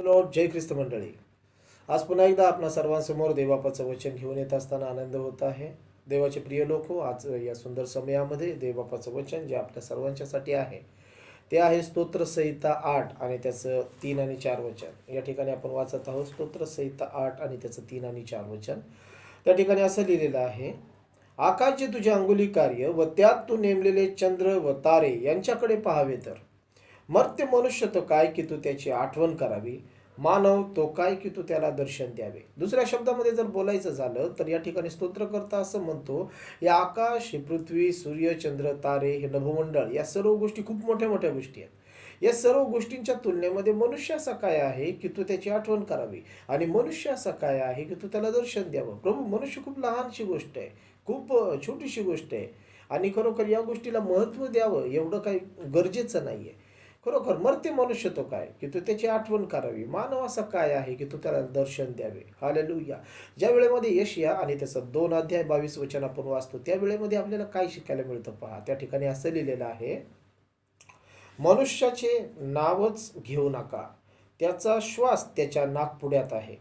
Lord. जय ख्रिस्त मंडळी. आज पुन्हा एकदा आपणा सर्वांसमोर देवबापाचं वचन घेऊन येत असताना आनंद होत आहे. देवाचे प्रिय लोक, आज या सुंदर समयामध्ये देवबापाचं वचन जे आपल्या सर्वांच्यासाठी आहे ते आहे स्तोत्रसंहिता 8 आणि त्याचं 3 आणि 4 वचन. या ठिकाणी आपण वाचत आहोत स्तोत्रसंहिता 8 आणि त्याचं 3 आणि 4 वचन. त्या ठिकाणी असं लिहिलेलं आहे, आकाश जे तुझे अंगुली कार्य व त्यात तू नेमलेले चंद्र व तारे यांच्याकडे पाहावे तर मर्त्य मनुष्य तो काय की तू त्याची आठवण करावी, मानव तो काय की तू त्याला दर्शन द्यावे. दुसऱ्या शब्दामध्ये जर बोलायचं झालं तर या ठिकाणी स्तोत्रकर्ता असं म्हणतो, या आकाश, ही पृथ्वी, सूर्य, चंद्र, तारे, हे नभोमंडळ, या सर्व गोष्टी खूप मोठ्या मोठ्या गोष्टी आहेत. या सर्व गोष्टींच्या तुलनेमध्ये मनुष्य असा काय आहे की तू त्याची आठवण करावी, आणि मनुष्य असा काय आहे की तू त्याला दर्शन द्यावं. प्रभू, मनुष्य खूप लहानशी गोष्ट आहे, खूप छोटीशी गोष्ट आहे, आणि खरोखर या गोष्टीला महत्त्व द्यावं एवढं काही गरजेचं नाहीये. खरोखर मर्त्य मनुष्य तो काय की तू त्याची आठवण करावी, मानव असा काय आहे की तू त्याला दर्शन द्यावे. हालेलुया. ज्या वेळेमध्ये यशया आणि त्याचं 2 अध्याय 22 वचन आपण वाचतो, त्या वेळेमध्ये आपल्याला काय शिकायला मिळतं पहा. त्या ठिकाणी असं लिहिलेलं आहे, मनुष्याचे नावच घेऊ नका, त्याचा श्वास त्याच्या नाकपुड्यात आहे,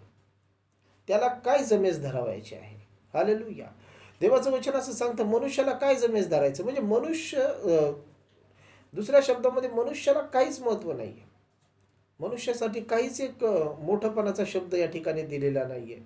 त्याला काय जमेस धरावायचे आहे. हालेलुया. देवाचं वचन असं सांगतं, मनुष्याला काय जमेस धरायचं, म्हणजे मनुष्य, दुसऱ्या शब्दामध्ये मनुष्याला काहीच महत्व नाहीये. मनुष्यासाठी काहीच एक मोठपणाचा शब्द या ठिकाणी दिलेला नाहीये.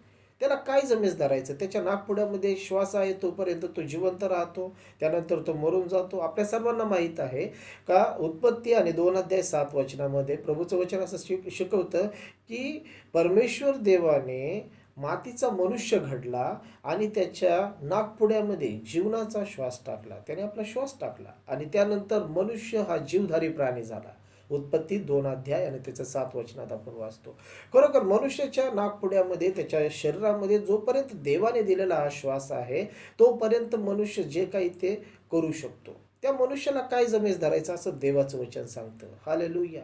त्याला काय जमेस धरायचं. त्याच्या नाकपुड्यामध्ये श्वास आहे, तोपर्यंत तो जिवंत राहतो, त्यानंतर तो मरून जातो. आपल्या सर्वांना माहीत आहे का उत्पत्ती आणि 2 अध्याय 7 वचनामध्ये प्रभूचं वचन असं शिकवतं की परमेश्वर देवाने मातीचा मनुष्य घडला आणि त्याच्या नाकपुड्यामध्ये जीवनाचा श्वास टाकला, त्याने आपला श्वास टाकला, आणि त्यानंतर मनुष्य हा जीवधारी प्राणी झाला. उत्पत्ती 2 अध्याय आणि त्याच्या 7 वचनात आपण वाचतो. खरोखर मनुष्याच्या नाकपुड्यामध्ये, त्याच्या शरीरामध्ये जोपर्यंत देवाने दिलेला हा श्वास आहे तोपर्यंत मनुष्य जे काही ते करू शकतो. त्या मनुष्याला काय जमेस धरायचं असं देवाचं वचन सांगतं. हालेलुया.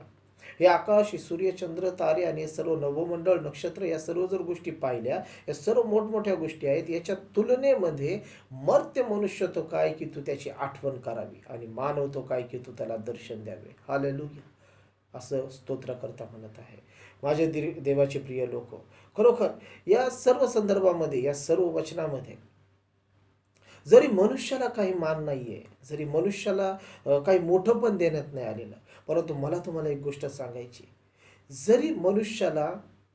हे आकाश, हे सूर्य, चंद्र, तारे आणि हे सर्व नवमंडळ, नक्षत्र, या सर्व जर गोष्टी पाहिल्या, या सर्व मोठमोठ्या गोष्टी आहेत. याच्या तुलनेमध्ये मर्त्य मनुष्य तो काय की तू त्याची आठवण करावी, आणि मानव तो काय की तू त्याला दर्शन द्यावे. हालेलुया. असं स्तोत्रकर्ता म्हणत आहे. माझे देवाचे प्रिय लोक, खरोखर या सर्व संदर्भामध्ये, या सर्व वचनामध्ये जरी मनुष्याला काही मान नाहीये, जरी मनुष्याला काही मोठं पण देण्यात नाही आलेलं, परंतु मला तुम्हाला एक गोष्ट सांगायची, जरी मनुष्याला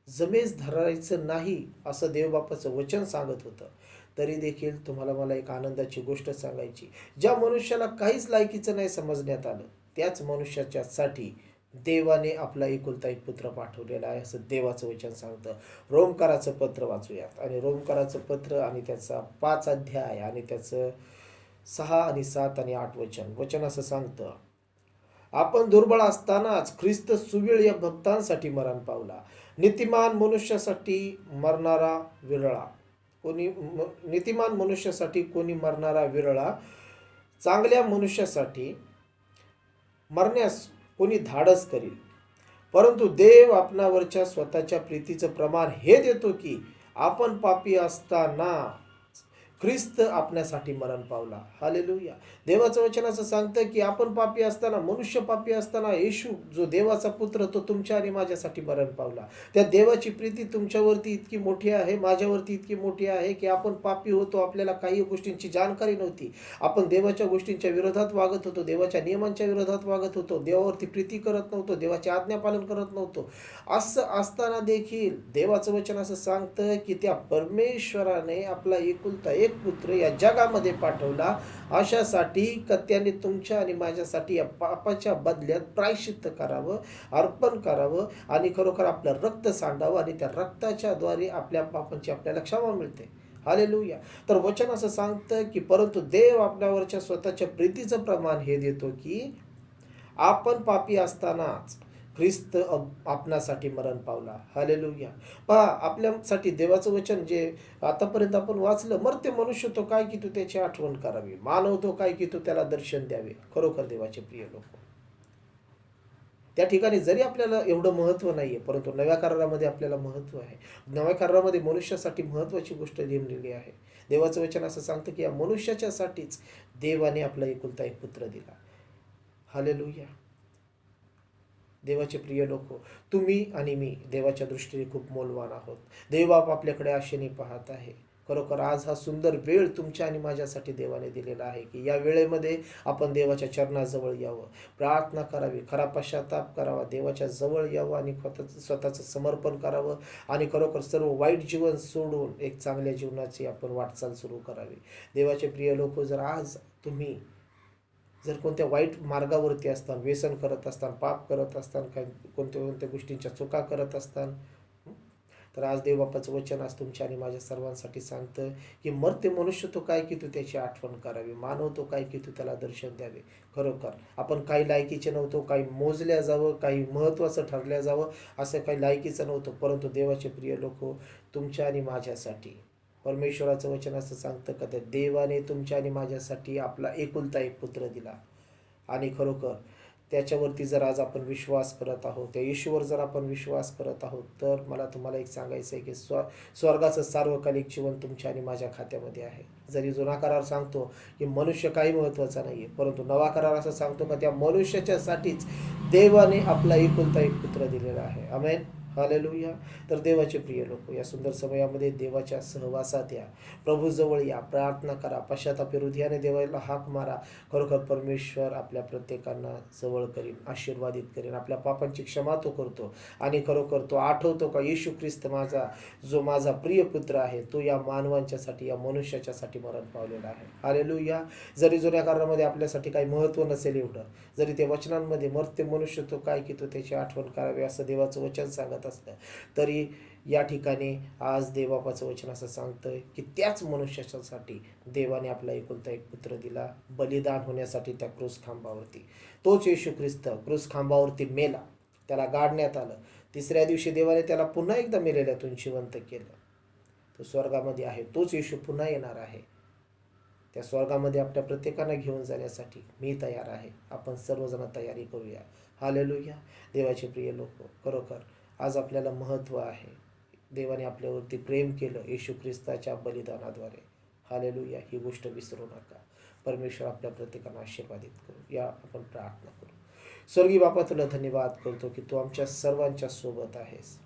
जमेस धरायचं नाही असं देवबापाचं वचन सांगत होतं, तरी देखील तुम्हाला मला एक आनंदाची गोष्ट सांगायची. ज्या मनुष्याला काहीच लायकीचं नाही समजण्यात आलं, त्याच मनुष्याच्यासाठी देवाने आपला एकुलता एक पुत्र पाठवलेला आहे असं देवाचं वचन सांगतं. रोमकाराचं पत्र वाचूयात, आणि रोमकाराचं पत्र आणि त्याचा 5 अध्याय आणि त्याचं 6 आणि 7 आणि 8 वचन असं सांगतं, आपण दुर्बळ असतानाच ख्रिस्त सुविळ या भक्तांसाठी मरण पावला. नीतिमान मनुष्यासाठी मरणारा विरळा, नीतिमान मनुष्यासाठी कोणी मरणारा विरळा, चांगल्या मनुष्यासाठी मरण्यास कोणी धाडस करील. परंतु देव आपणावरच्या स्वतःच्या प्रीतीचं प्रमाण हे देतो की आपण पापी असताना ख्रिस्त आपल्यासाठी मरण पावला. हालेलुया. देवाचं वचन असं सांगतं की आपण पापी असताना, मनुष्य पापी असताना, येशू जो देवाचा पुत्र तो तुमच्या आणि माझ्यासाठी मरण पावला. त्या देवाची प्रीती तुमच्यावरती इतकी मोठी आहे, माझ्यावरती इतकी मोठी आहे की आपण पापी होतो, आपल्याला काही गोष्टींची जाणकारी नव्हती, आपण देवाच्या गोष्टींच्या विरोधात वागत होतो, देवाच्या नियमांच्या विरोधात वागत होतो, देवावरती प्रीती करत नव्हतो, देवाचे आज्ञापालन करत नव्हतो. असं असताना देखील देवाचं वचन असं सांगतं की त्या परमेश्वराने आपला एकुलता एक पुत्र या जगामध्ये पाठवला, अशासाठी की त्याने तुमच्या आणि माझ्यासाठी या पापाच्या बदल्यात प्रायश्चित्त करावं, अर्पण करावं, आणि खरोखर आपलं रक्त सांडावं, आणि त्या रक्ताच्या द्वारे आपल्या पापांची आपल्याला क्षमा मिळते. हालेलुया. तर वचन असं सांगतं की परंतु देव आपल्यावरच्या स्वतःच्या प्रीतीचं प्रमाण हे देतो की आपण पापी असतानाच ख्रिस्त आपणासाठी मरण पावला. हालेलुया. पहा, आपल्यासाठी देवाचं वचन जे आतापर्यंत आपण वाचलं, मर्त्य मनुष्य तो काय की तू त्याची आठवण करावी, मानव तो काय की तू त्याला दर्शन द्यावे. खरोखर देवाचे प्रिय लोक, त्या ठिकाणी जरी आपल्याला एवढं महत्व नाहीये, परंतु नव्या करारामध्ये आपल्याला महत्व आहे. नव्या करारामध्ये मनुष्यासाठी महत्वाची गोष्ट नेमलेली आहे. देवाचं वचन असं सांगतं की या मनुष्याच्यासाठीच देवाने आपला एकुलता एक पुत्र दिला. हालेलुया. देवाचे प्रिय लोक, तुम्ही आणि मी देवाच्या दृष्टीने खूप मौल्यवान आहोत. देवबाप आपल्याकडे आशेने पाहत आहे. खरोखर आज हा सुंदर वेळ तुमच्या आणि माझ्यासाठी देवाने दिलेला आहे की या वेळेमध्ये आपण देवाच्या चरणाजवळ यावं, प्रार्थना करावी, खरा पश्चाताप करावा, देवाच्या जवळ यावं आणि स्वतःचं समर्पण करावं आणि खरोखर सर्व वाईट जीवन सोडून एक चांगल्या जीवनाची आपण वाटचाल सुरू करावी. देवाचे प्रिय लोक, जर आज तुम्ही जर कोणत्या वाईट मार्गावरती असताल, व्यसन करत असताल, पाप करत असताल, काही कोणत्या कोणत्या गोष्टींच्या चुका करत असताल, तर आज देवबापाचं वचन आज तुमच्या आणि माझ्या सर्वांसाठी सांगतं की मर्त्य मनुष्य तो काय की तू त्याची आठवण करावी, मानव तो काय की तू त्याला दर्शन द्यावे. खरोखर आपण काही लायकीचे नव्हतो, काही मोजल्या जावं, काही महत्त्वाचं ठरल्या जावं असं काही लायकीचं नव्हतं, परंतु देवाचे प्रिय लोक, तुमच्या आणि माझ्यासाठी परमेश्वराचं वचन असं सांगतं का त्या देवाने तुमच्या आणि माझ्यासाठी आपला एकुलता एक पुत्र दिला. आणि खरोखर त्याच्यावरती जर आज आपण विश्वास करत आहोत, त्या येशूवर जर आपण विश्वास करत आहोत, तर मला तुम्हाला एक सांगायचं आहे की स्वर्गाचं सार्वकालिक जीवन तुमच्या आणि माझ्या खात्यामध्ये आहे. जरी जुना करार सांगतो की मनुष्य काही महत्त्वाचा नाही आहे, परंतु नवा करार असं सांगतो का त्या मनुष्याच्यासाठीच देवाने आपला एकुलता एक पुत्र दिलेला आहे. आमेन, हालेलुया. तर देवाचे प्रिय लोक, या सुंदर समयामध्ये देवाच्या सहवासात या, प्रभूजवळ या, प्रार्थना करा, पश्चाताप हृदयाने देवाला हाक मारा. खरोखर परमेश्वर आपल्या प्रत्येकांना जवळ करीन, आशीर्वादित करीन, आपल्या पापांची क्षमा तो करतो आणि खरोखर तो आठवतो का येशू ख्रिस्त जो माझा प्रिय पुत्र आहे, तो या मानवांच्यासाठी, या मनुष्याच्यासाठी मरण पावलेला आहे. हालेलुया. जरी जुन्या काळामध्ये आपल्यासाठी काही महत्त्व नसेल एवढं, जरी ते वचनांमध्ये मर्त्य मनुष्य तो काय की तो त्याची आठवण करावी असं देवाचं वचन सांगत असतं, तरी या ठिकाणी आज देवबापाचं वचन असं सांगतं की त्याच मनुष्यासाठी देवाने आपला एकुलता एक पुत्र दिला, बलिदान होण्यासाठी त्या क्रूस खांबावरती. तोच येशू ख्रिस्त क्रूस खांबावरती मेला, त्याला गाडण्यात आलं, तिसऱ्या दिवशी देवाने त्याला पुन्हा एकदा मेलेल्यातून जिवंत केलं. तो स्वर्गामध्ये आहे, तोच येशू पुन्हा येणार आहे. त्या स्वर्गामध्ये आपल्या प्रत्येकाला घेऊन जाण्यासाठी मी तयार आहे. आपण सर्वजण तयारी करूया. हालेलुया. देवाचे प्रिय लोक, खरोखर आज आपल्याला महत्त्व आहे. देवाने आपल्यावरती प्रेम केलं येशू ख्रिस्ताच्या बलिदानाद्वारे. हालेलुया. ही गोष्ट विसरू नका. परमेश्वर आपल्या प्रत्येकाला आशीर्वादित करू. या आपण प्रार्थना करू. स्वर्गीय बापा, तुला धन्यवाद करतो की तू आमच्या सर्वांच्या सोबत आहेस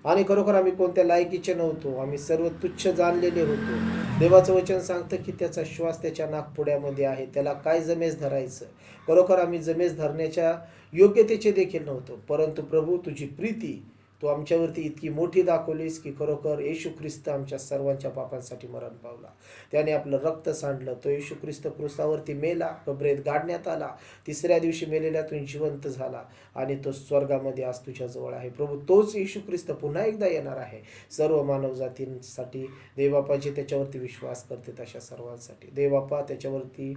आणि खरोखर आम्ही कोणत्या लायकीचे नव्हतो, आम्ही सर्व तुच्छ जाणलेले होतो. देवाचं वचन सांगतं की त्याचा श्वास त्याच्या नाकपुड्यामध्ये आहे, त्याला काय जमेस धरायचं. खरोखर आम्ही जमेस धरण्याच्या योग्यतेचे देखील नव्हतो, परंतु प्रभू तुझी प्रीती तू आमच्यावरती इतकी मोठी दाखवलीस की खरोखर येशू ख्रिस्त आमच्या सर्वांच्या पापांसाठी मरण पावला, त्याने आपलं रक्त सांडलं. तो येशू ख्रिस्त क्रूसावरती मेला, कबरेत गाडण्यात आला, तिसऱ्या दिवशी मेलेल्यातून जिवंत झाला आणि तो स्वर्गामध्ये आज तुझ्याजवळ आहे. प्रभू तोच येशू ख्रिस्त पुन्हा एकदा येणार आहे सर्व मानवजातींसाठी. देवबापा जे त्याच्यावरती विश्वास करते तशा सर्वांसाठी देवबापा त्याच्यावरती,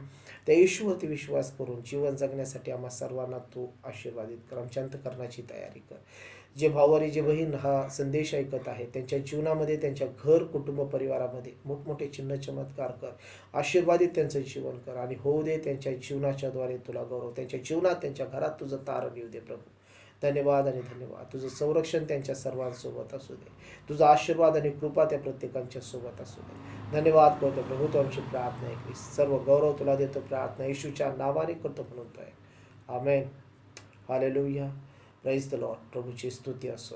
त्या येशूवरती विश्वास करून जीवन जगण्यासाठी आम्हा सर्वांना तू आशीर्वादित कर, आमच्या अंतःकरणाची तयारी कर. जे भाऊ आणि जे बहीण हा संदेश ऐकत आहे त्यांच्या जीवनामध्ये, त्यांच्या घर, कुटुंब, परिवारामध्ये मोठमोठे चिन्ह चमत्कार कर, आशीर्वादित त्यांचं जीवन कर आणि होऊ दे त्यांच्या जीवनाच्या द्वारे तुला गौरव, त्यांच्या जीवनात, त्यांच्या घरात तुझं तारण येऊ दे. प्रभू धन्यवाद आणि धन्यवाद. तुझं संरक्षण त्यांच्या सर्वांसोबत असू दे, तुझा आशीर्वाद आणि कृपा त्या प्रत्येकांच्या सोबत असू दे. धन्यवाद करतो प्रभू, तू आमची प्रार्थना ऐकलीस, सर्व गौरव तुला देतो. प्रार्थना येशूच्या नावाने करतो म्हणतोय. Amen. Hallelujah. Praise the Lord. प्रभूची स्तुती असो.